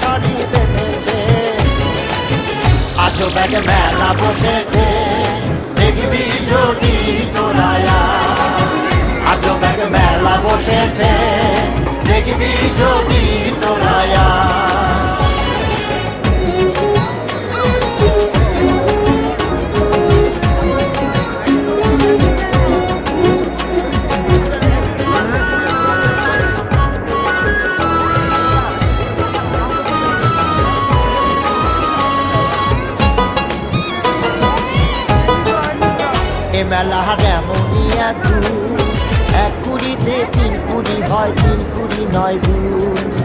শাড়ি বেঁধেছে। আজব এক মেলা বসেছে, দেখবি যদি তোরা আজব এক মেলা বসেছে, দেখবি যদি তোরা এ মেলার এমনই এক গুণ, এক কুড়িতে তিন কুড়ি হয়, তিন কুড়ি নয় গুণ।